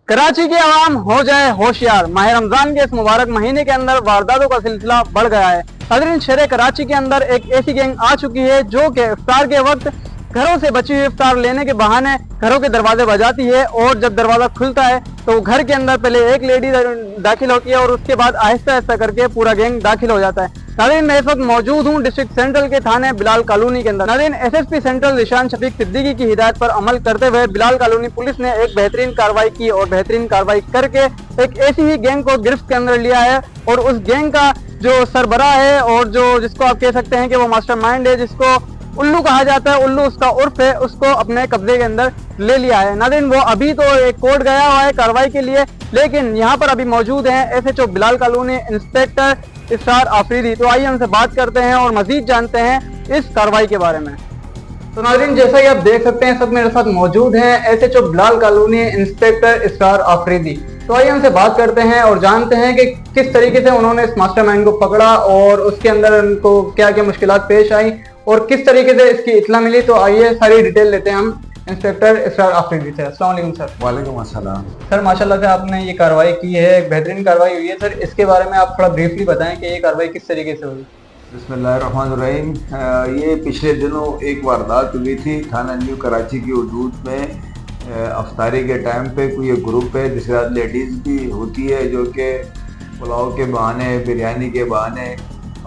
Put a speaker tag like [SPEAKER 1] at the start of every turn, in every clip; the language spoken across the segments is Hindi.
[SPEAKER 1] कराची की आवाम हो जाए होशियार। माह रमजान के इस मुबारक महीने के अंदर वारदातों का सिलसिला बढ़ गया है। नाज़रीन, शहर कराची के अंदर एक ऐसी गैंग आ चुकी है जो कि इफ्तार के वक्त घरों से बची हुई इफ्तार लेने के बहाने घरों के दरवाजे बजाती है और जब दरवाजा खुलता है तो घर के अंदर पहले एक लेडी दाखिल होती है और उसके बाद आहिस्ता आहिस्ता करके पूरा गैंग दाखिल हो जाता है। नाज़रीन, मैं इस वक्त मौजूद हूँ डिस्ट्रिक्ट सेंट्रल के थाने बिलाल कॉलोनी के अंदर। नाज़रीन, एसएसपी सेंट्रल निशान शफीक सिद्दीकी की हिदायत पर अमल करते हुए बिलाल कॉलोनी पुलिस ने एक बेहतरीन कार्रवाई की और बेहतरीन कार्रवाई करके एक ऐसी ही गैंग को गिरफ्त के अंदर लिया है और उस गैंग का जो सरबराह है और जो जिसको आप कह सकते हैं कि वो मास्टरमाइंड है, जिसको उल्लू कहा जाता है, उल्लू उसका उर्फ है, उसको अपने कब्जे के अंदर ले लिया है। नाज़रीन, वो अभी तो एक कोर्ट गया हुआ है कार्रवाई के लिए, लेकिन यहाँ पर अभी मौजूद हैं एसएचओ बिलाल कॉलोनी इंस्पेक्टर इसरार आफरीदी। तो आइए उनसे बात करते हैं और मजीद जानते हैं इस कार्रवाई के बारे में। तो नाज़रीन, जैसा कि आप देख सकते हैं सब मेरे साथ मौजूद हैं एसएचओ बिलाल कॉलोनी इंस्पेक्टर इसरार आफरीदी। तो आइए उनसे बात करते हैं और जानते हैं कि किस तरीके से उन्होंने इस मास्टरमाइंड को पकड़ा और उसके अंदर उनको क्या क्या मुश्किलात पेश आई और किस तरीके से इसकी इत्तला मिली। तो आइए सारी डिटेल लेते हैं हम इंस्पेक्टर इसरार आफरीदी से। अस्सलाम वालेकुम सर।
[SPEAKER 2] वालेकुम अस्सलाम।
[SPEAKER 1] सर, माशाल्लाह से आपने ये कार्रवाई की है, एक बेहतरीन कार्रवाई हुई है। सर, इसके बारे में आप थोड़ा ब्रीफली बताएं कि ये कार्रवाई किस तरीके से हुई।
[SPEAKER 2] बिस्मिल्लाहिर्रहमानिर्रहीम। ये पिछले दिनों एक वारदात हुई थी थाना न्यू कराची की हदूद में। अफ्तारी के टाइम पे कोई ग्रुप है जिसके साथ लेडीज़ भी होती है जो कि पुलाव के बहाने, बिरयानी के बहाने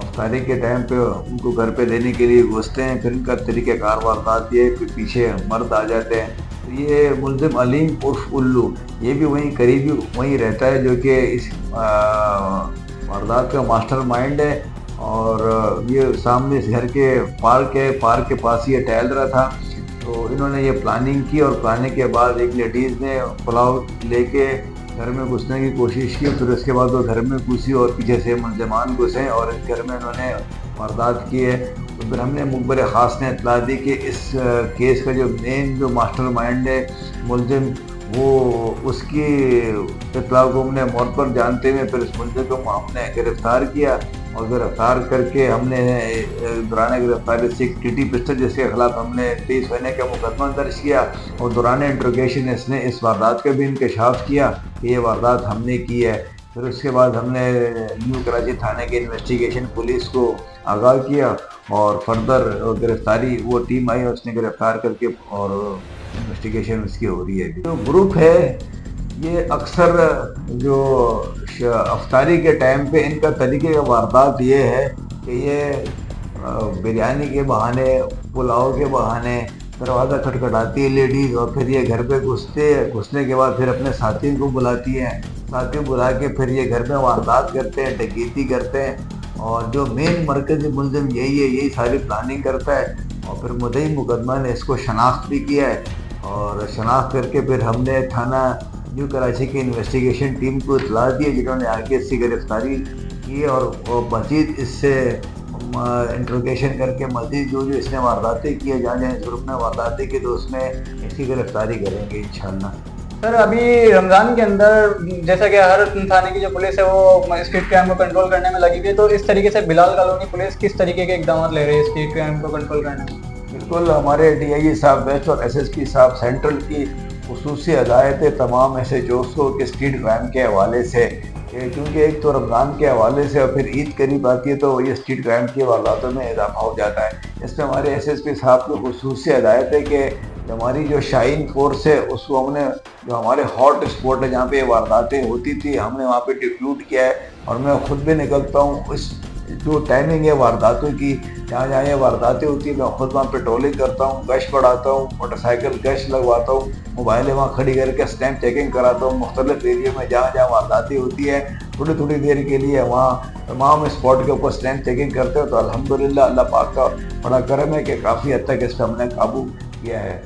[SPEAKER 2] अफ्तारी के टाइम पे उनको घर पे लेने के लिए घुसते हैं। फिर इनका तरीक़ाकार वारदात ये फिर पीछे मर्द आ जाते हैं। तो ये मुल्ज़िम अलीम उर्फ उल्लू ये भी वहीं करीबी वहीं रहता है जो कि इस वारदात का मास्टरमाइंड है। और ये सामने इस घर के पार्क है, पार्क के पास ये टहल रहा था। तो इन्होंने ये प्लानिंग की और प्लानिंग के बाद एक लेडीज़ ने पुलाव लेके घर में घुसने की कोशिश की। फिर उसके बाद वो घर में घुसी और पीछे से मुलजमान घुसे और इस घर में इन्होंने वारदात की है। तो फिर हमने मुखबिर ख़ास ने इत्तला दी कि इस केस का जो मेन जो मास्टरमाइंड है मुलजिम, वो उसकी इत्तला को हमने मौत पर जानते हुए फिर इस मुलजिम को हमने गिरफ़्तार किया और गिरफ़्तार करके हमने दौरान गिरफ़्तारी से एक टीटी पिस्टल जिसके खिलाफ हमने 23 महीने का मुकदमा दर्ज किया और दौरान इंट्रोगेशन इसने इस वारदात का भी इंकशाफ किया कि ये वारदात हमने की है। फिर उसके बाद हमने न्यू कराची थाने के इन्वेस्टिगेशन पुलिस को आगाह किया और फर्दर गिरफ़्तारी वो टीम आई और उसने गिरफ़्तार करके और इन्वेस्टिगेशन उसकी हो रही है। जो ग्रुप है ये अक्सर जो अफ्तारी के टाइम पे इनका तरीके का वारदात ये है कि ये बिरयानी के बहाने, पुलाव के बहाने दरवाज़ा खटखटाती है लेडीज़ और फिर ये घर पे घुसने के बाद फिर अपने साथियों को बुलाती हैं। साथियों बुला के फिर ये घर में वारदात करते हैं, डकैती करते हैं और जो मेन मरकज़ी मुलज़िम यही है, यही सारी प्लानिंग करता है। और फिर मुद्दई मुकदमा ने इसको शनाख्त भी किया है और शनाख्त करके फिर हमने थाना न्यू कराची की इन्वेस्टिगेशन टीम को इत्तला दी जिन्होंने आगे इसकी गिरफ्तारी की और मज़ीद इससे इंट्रोगेशन करके मज़ीद जो जो इसने वारदातें की है, जहाँ इस ग्रुप ने वारदातें की तो उसमें इसकी गिरफ्तारी करेंगे इंशाल्लाह।
[SPEAKER 1] सर, अभी रमज़ान के अंदर जैसा कि हर थाने की जो पुलिस है वो स्ट्रीट क्राइम को कंट्रोल करने में लगी हुई है, तो इस तरीके से बिलाल कॉलोनी पुलिस किस तरीके के इकदाम ले रही है स्ट्रीट क्राइम को कंट्रोल करने में?
[SPEAKER 2] बिल्कुल, हमारे DIG साहब वेस्ट और SSP साहब सेंट्रल की खुसूसी हदायतें तमाम SHOs को कि स्ट्रीट क्राइम के हवाले से, क्योंकि एक तो रमज़ान के हवाले से और फिर ईद करीब आती है तो ये स्ट्रीट क्राइम की वारदातों में इजाफा हो जाता है। इसमें हमारे SSP साहब की खुसूसी हदायत है कि हमारी जो शाइन फोर्स है उसको हमने जो हमारे हॉट स्पॉट है जहाँ पे वारदातें होती थी हमने वहाँ पे डिप्यूट किया है और मैं खुद भी निकलता हूँ। इस जो टाइमिंग है वारदातों की, जहाँ जहाँ ये वारदातें होती है मैं खुद वहाँ पेट्रोलिंग करता हूँ, गश्त बढ़ाता हूँ, मोटरसाइकिल गश्त लगवाता हूँ, मोबाइलें वहाँ खड़ी करके स्टैम्प चेकिंग कराता हूँ। मुख्तलिफ एरिया में जहाँ जहाँ वारदातें होती है थोड़ी थोड़ी देर के लिए वहाँ तमाम स्पॉट के ऊपर स्टैम्प चेकिंग करते हो। तो अल्हम्दुलिल्लाह अल्लाह पाक का बड़ा करम है कि काफ़ी हद तक इस पर हमने काबू किया है।